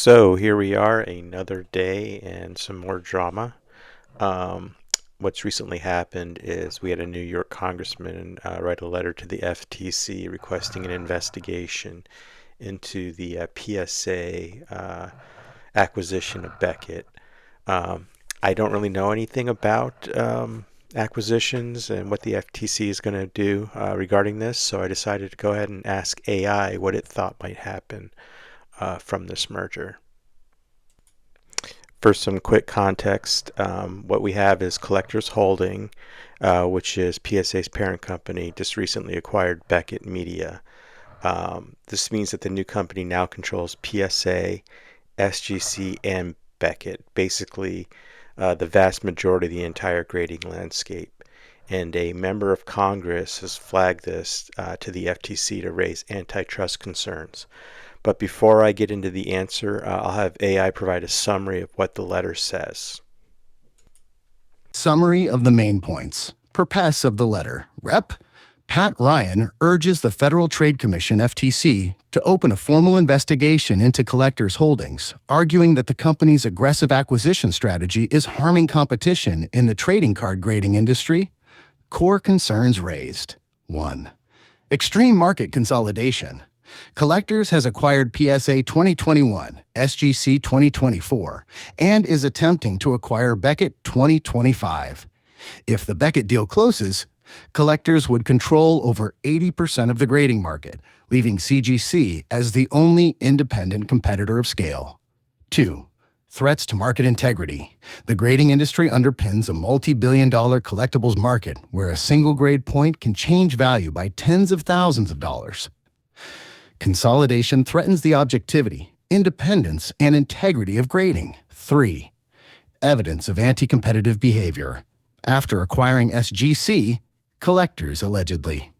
So here we are, another day and some more drama. Um, what's recently happened is we had a New York congressman write a letter to the FTC requesting an investigation into the PSA acquisition of Beckett. Um, I don't really know anything about acquisitions and what the FTC is going to do regarding this, so I decided to go ahead and ask AI what it thought might happen from this merger. For some quick context, what we have is Collectors Holding, which is PSA's parent company, just recently acquired Beckett Media. This means that the new company now controls PSA, SGC, and Beckett, basically the vast majority of the entire grading landscape. And a member of Congress has flagged this to the FTC to raise antitrust concerns. But before I get into the answer, I'll have AI provide a summary of what the letter says. Summary of the main points. Purpose of the letter. Rep. Pat Ryan urges the Federal Trade Commission, FTC, to open a formal investigation into Collectors Holdings, arguing that the company's aggressive acquisition strategy is harming competition in the trading card grading industry. Core concerns raised. 1. Extreme market consolidation. Collectors has acquired PSA 2021, SGC 2024, and is attempting to acquire Beckett 2025. If the Beckett deal closes, Collectors would control over 80% of the grading market, leaving CGC as the only independent competitor of scale. 2. Threats to market integrity. The grading industry underpins a multi-billion-dollar collectibles market where a single grade point can change value by tens of thousands of dollars. Consolidation threatens the objectivity, independence, and integrity of grading. 3. Evidence of anti-competitive behavior. After acquiring SGC, Collectors allegedly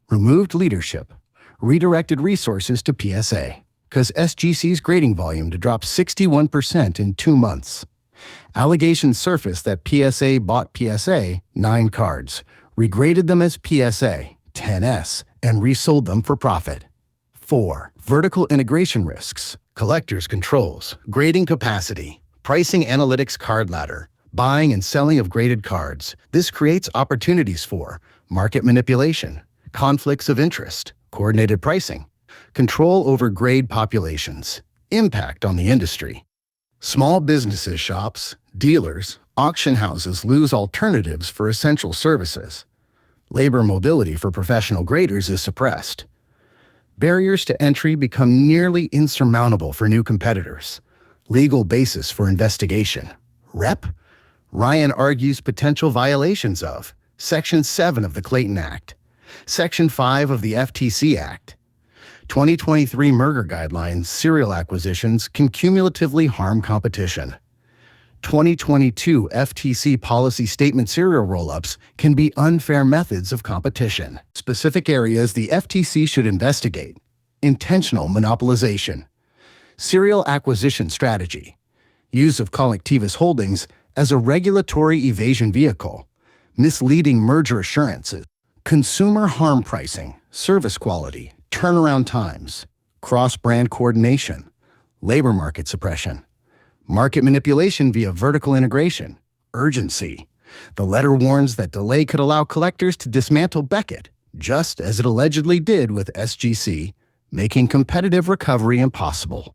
removed leadership, redirected resources to PSA, caused SGC's grading volume to drop 61% in 2 months. Allegations surfaced that PSA bought PSA 9 cards, regraded them as PSA 10S, and resold them for profit. 4. Vertical integration risks. Collectors controls grading capacity, pricing analytics card ladder, buying and selling of graded cards. This creates opportunities for market manipulation, conflicts of interest, coordinated pricing, control over grade populations, impact on the industry. Small businesses, shops, dealers, auction houses lose alternatives for essential services. Labor mobility for professional graders is suppressed. Barriers to entry become nearly insurmountable for new competitors. Legal basis for investigation. Rep. Ryan argues potential violations of Section 7 of the Clayton Act, Section 5 of the FTC Act. 2023 merger guidelines, serial acquisitions can cumulatively harm competition. 2022 FTC policy statement serial roll-ups can be unfair methods of competition. Specific areas the FTC should investigate. Intentional monopolization. Serial acquisition strategy. Use of Collectivus Holdings as a regulatory evasion vehicle. Misleading merger assurances. Consumer harm pricing. Service quality. Turnaround times. Cross-brand coordination. Labor market suppression. Market manipulation via vertical integration. Urgency. The letter warns that delay could allow Collectors to dismantle Beckett, just as it allegedly did with SGC, making competitive recovery impossible.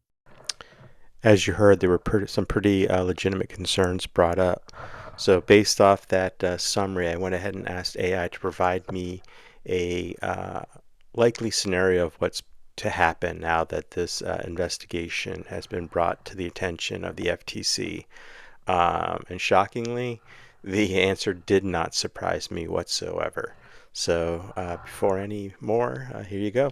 As you heard, there were some pretty legitimate concerns brought up. So based off that summary, I went ahead and asked AI to provide me a likely scenario of what's to happen now that this investigation has been brought to the attention of the FTC. And shockingly, the answer did not surprise me whatsoever. So before any more, here you go.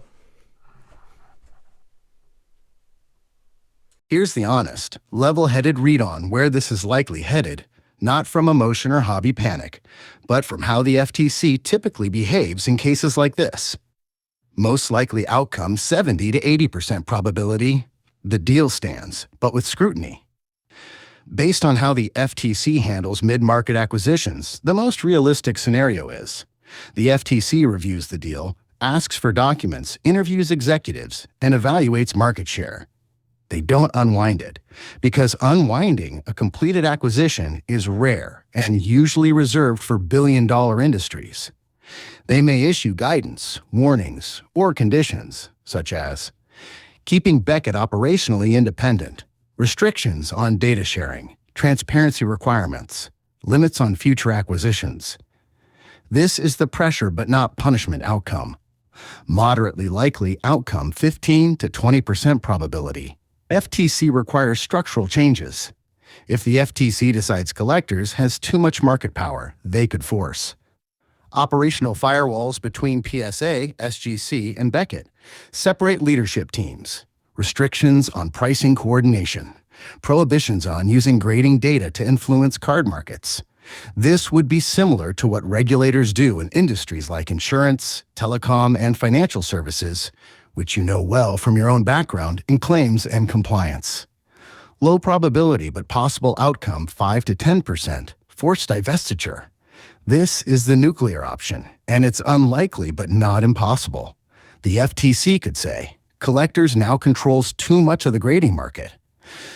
Here's the honest, level-headed read on where this is likely headed, not from emotion or hobby panic, but from how the FTC typically behaves in cases like this. Most likely outcome 70 to 80% probability, the deal stands, but with scrutiny. Based on how the FTC handles mid-market acquisitions, the most realistic scenario is the FTC reviews the deal, asks for documents, interviews executives, and evaluates market share. They don't unwind it, because unwinding a completed acquisition is rare and usually reserved for billion-dollar industries. They may issue guidance, warnings, or conditions, such as keeping Beckett operationally independent, restrictions on data sharing, transparency requirements, limits on future acquisitions. This is the pressure but not punishment outcome. Moderately likely outcome 15 to 20% probability. FTC requires structural changes. If the FTC decides collectors has too much market power, they could force operational firewalls between PSA, SGC, and Beckett, separate leadership teams, restrictions on pricing coordination, prohibitions on using grading data to influence card markets. This would be similar to what regulators do in industries like insurance, telecom, and financial services, which you know well from your own background in claims and compliance. Low probability but possible outcome 5 to 10%, forced divestiture. This is the nuclear option, and it's unlikely but not impossible. The FTC could say, collectors now controls too much of the grading market.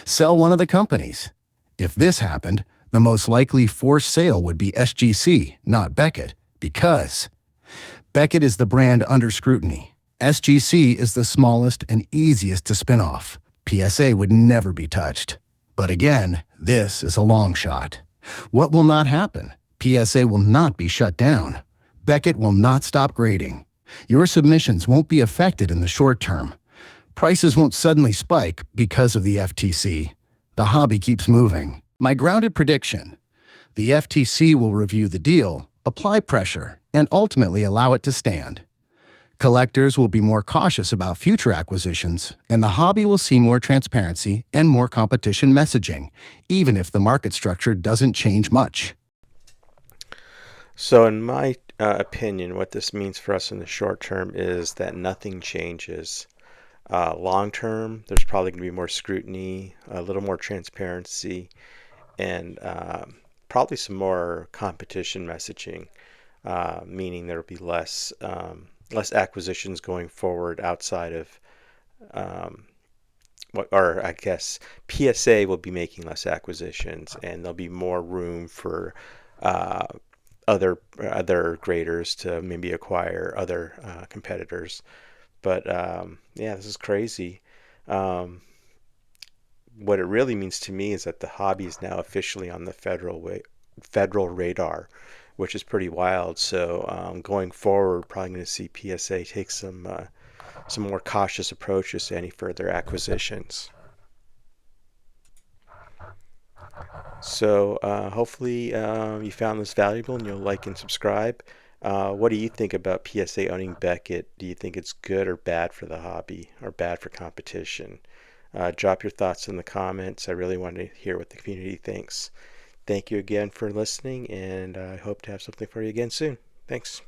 Sell one of the companies. If this happened, the most likely forced sale would be SGC, not Beckett, because Beckett is the brand under scrutiny. SGC is the smallest and easiest to spin off. PSA would never be touched. But again, this is a long shot. What will not happen? PSA will not be shut down. Beckett will not stop grading. Your submissions won't be affected in the short term. Prices won't suddenly spike because of the FTC. The hobby keeps moving. My grounded prediction: the FTC will review the deal, apply pressure, and ultimately allow it to stand. Collectors will be more cautious about future acquisitions, and the hobby will see more transparency and more competition messaging, even if the market structure doesn't change much. So, in my opinion, what this means for us in the short term is that nothing changes. Long term, there's probably going to be more scrutiny, a little more transparency, and probably some more competition messaging, meaning there will be less acquisitions going forward outside of or I guess PSA will be making less acquisitions, and there'll be more room for uh, other graders to maybe acquire other competitors. But yeah, this is crazy. Um, what it really means to me is that the hobby is now officially on the federal radar, which is pretty wild. So going forward, probably going to see PSA take some more cautious approaches to any further acquisitions. So hopefully you found this valuable and you'll like and subscribe. What do you think about PSA owning Beckett? Do you think it's good or bad for the hobby or bad for competition? Drop your thoughts in the comments. I really want to hear what the community thinks. Thank you again for listening, and I hope to have something for you again soon. Thanks.